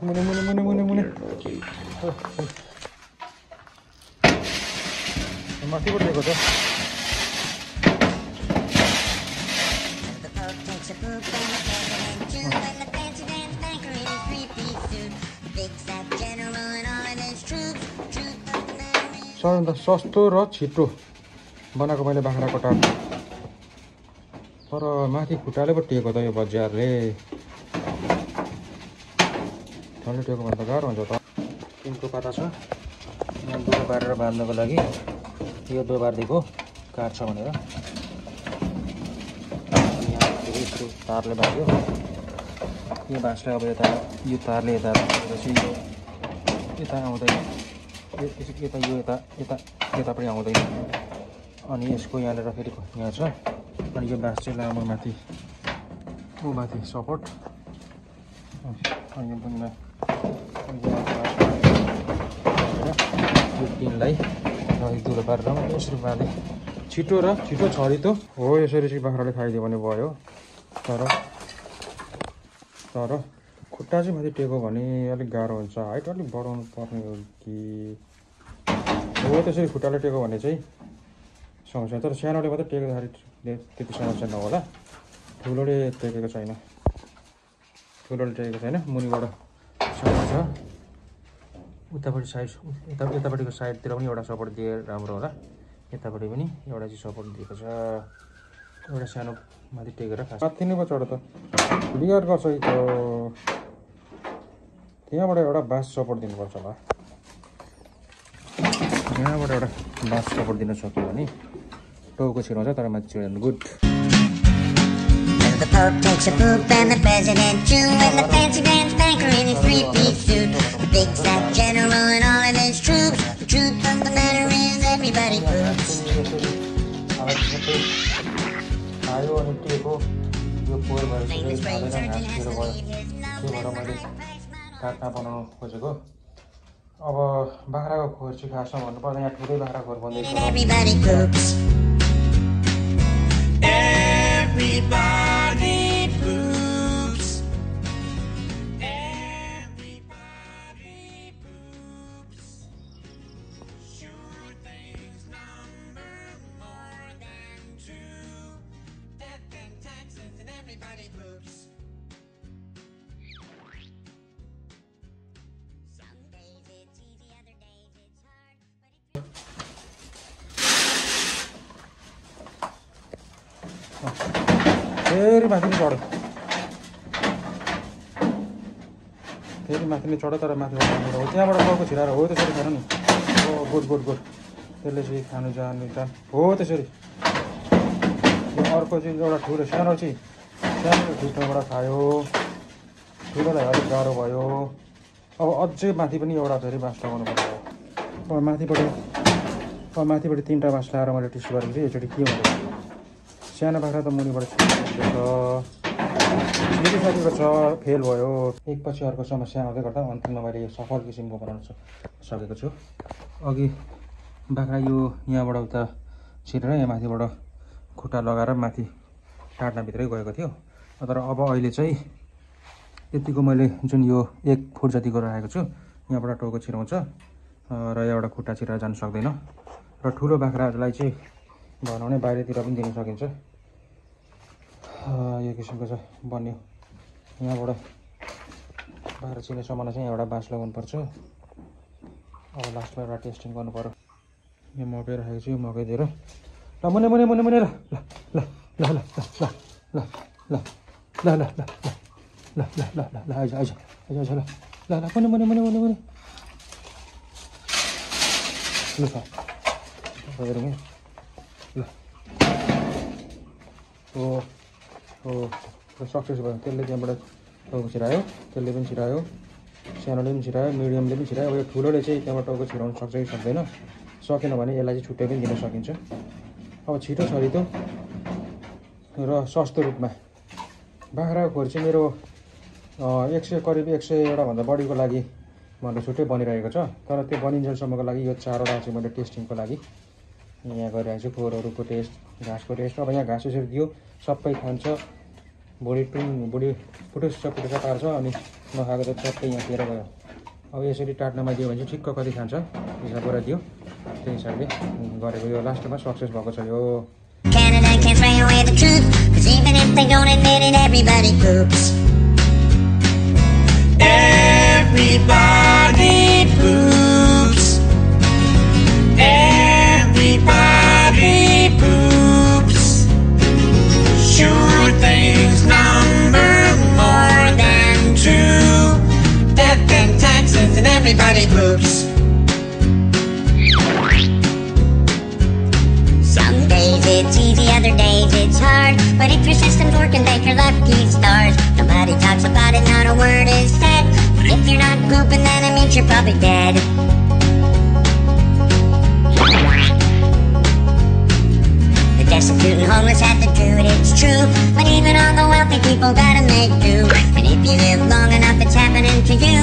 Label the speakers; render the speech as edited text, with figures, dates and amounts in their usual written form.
Speaker 1: मुनि माथिबाट दिएको छ सबैभन्दा सस्तो र छिटो बनाएको मैले बाख्राको टाप तर माथि खुट्टाले पो टेको त यो बजारले ठन्डो टेको भन्दा गाह्रो हुन्छ त टिनको पाता छ यहाँ दुलो पारेर बाँध्नको लागि यो दोबारिदिएको काट्छ भनेर यहाँ यस्तो तारले बाँध्यो यो बाँसलाई अब यता यो तारले यता राखेपछि यो यता आउँदैन यता यो यता पनि आउँदैन अनि यसको यहाँनिर फेरि यहाँ छ अनि यो बाँस चाहिँ लामो माथि सपोर्ट अनि यो पनि यो टिनलाई दुलो पारेर यसरी बाँधे छिटो छरितो हो यसरी चाहिँ बाख्राले खाइदियो भने भयो तर खुट्टा चाहिँ माथि टेको भने अलिक गाह्रो हुन्छ हाइट अलिक बढाउनु पर्ने हो कि हो त्यसरी खुट्टाले टेको भने चाहिँ समस्या तर सानोले मात्रै टेक्दाखेरि त्यति समस्या नहोला ठुलोले टेकेको छैन मुनिबाट साइड छ उतापट्टि साइड यतापट्टिको साइडतिर पनि एउटा सपोर्ट दिए राम्रो होला यतापट्टि पनि एउटा चाहिँ सपोर्ट दिएको छ एउटा सानो माथि टेकेर खास माथि नै चढ त बिगार गर्छ त्यहाँबाट एउटा बाँस सपोर्ट दिनुपर्छ होला यहाँबाट एउटा बाँस सपोर्ट दिन सक्यो भने टाउको छिराउँछ तर माथि छिराउनु good
Speaker 2: The Pope takes a poop and the President too, and the fancy pants banker in his three-piece suit, the big fat general and all of his troops. The truth of the matter is everybody poops. Famous brains are just
Speaker 1: काट्न बनाउनु खोजेको अब बाख्राको खोर चाहिँ खासमा भन्नुपर्दा यहाँ ठुलै बाख्रा खोर भन्दैछ
Speaker 2: everybody poops.
Speaker 3: Everybody poops. Everybody poops. Sure things number more than two. Death and taxes and everybody poops.
Speaker 2: Some days it's easy, other days it's hard, but
Speaker 1: फेरि माथि चढ्यो तर माथिबाट हो त्यहाँबाट टाउको छिराएर हो त्यसरी खानु नि हो गुड त्यसले चाहिँ खानु जानु हो त्यसरी यो अर्को चाहिँ एउटा ठुलो सानो ठुलोबाट खायो ठुलोलाई अलिक गाह्रो भयो अब अझै माथि पनि एउटा फेरि बाँस लगाउनु पर्छ अब माथिबाट 3टा बाँस लगाएर मैले टिस्यु गरेको चाहिँ एकचोटि के भन्नु सानो बाख्रा त मुनिबाट छिरिसकेको छ फेल भयो एकपछि अर्को समस्या आउँदै गर्दा अन्तिममा मैले यो सफल किसिमको बनाउन सकेको छु अघि बाख्रा यो यहाँबाट उता छिरेर यहाँ माथिबाट खुट्टा लगाएर माथि टाढ्नाभित्रै गएको थियो तर अब अहिले चाहिँ यतिको मैले जुन यो 1 फुट जतिको राखेको छु यहाँबाट टाउको छिराउँछ र एउटा खुट्टा छिरेर जानु सक्दैन र ठुलो बाख्राहरूलाई चाहिँ भनौँ भने बाहिरतिर पनि दिन सकिन्छ यो किसिमको छ बन्यो यहाँबाट बाहिर चिनेसम्म चाहिँ एउटा बाँस लगाउनु पर्छ अब लास्टमा एउटा टेस्टिङ गर्नु पर्यो यो मकै राखेको छु यो मकै दिएर ल मुने ल सक्सेस भयो त्यसले त्यहाँबाट टाउको छिरायो त्यसले पनि छिरायो सानोले पनि छिरायो मिडियमले पनि छिरायो अब यो ठुलोले चाहिँ त्यहाँबाट टाउको छिराउनु सक्छ कि सक्दैन सकेन भने यसलाई चाहिँ छुट्टै पनि दिन सकिन्छ अब छिटो छरितो र सस्तो रूपमा बाख्राको खोर चाहिँ मेरो 100 करिब 100 भन्दा बढीको लागि भनेर छुट्टै बनिरहेको छ तर त्यो बनिन्जेलसम्मको लागि यो 4वटा चाहिँ मैले टेस्टिङको लागि यहाँ गरिरहेको छु खोरहरूको टेस्ट घाँसको टेस्ट अब यहाँ घाँस यसरी दियो सबै खान्छ बुढी पुटुस पार्छ अनि नखाएको त चट्टै यहाँतिर गयो। अब यसरी टाट्नमा दियो भने चाहिँ ठिक्क कति खान्छ हिसाब गरेर दियो, त्यही हिसाबले गरेको। यो लास्टमा सक्सेस भएको छ यो।
Speaker 2: Canada can't spray away the truth, 'cause even if they don't admit it, everybody poops.
Speaker 3: Everybody poops. Everybody poops. Sure things number more than two. Death and taxes and everybody poops.
Speaker 2: Some days it's easy, other days it's hard. But if your system's working, thank your lucky stars. Nobody talks about it, not a word is said. But if you're not pooping, then it means you're probably dead. The destitute and homeless have to do it, it's true. But even all the wealthy people gotta make do. And if you live long enough, it's happening to you.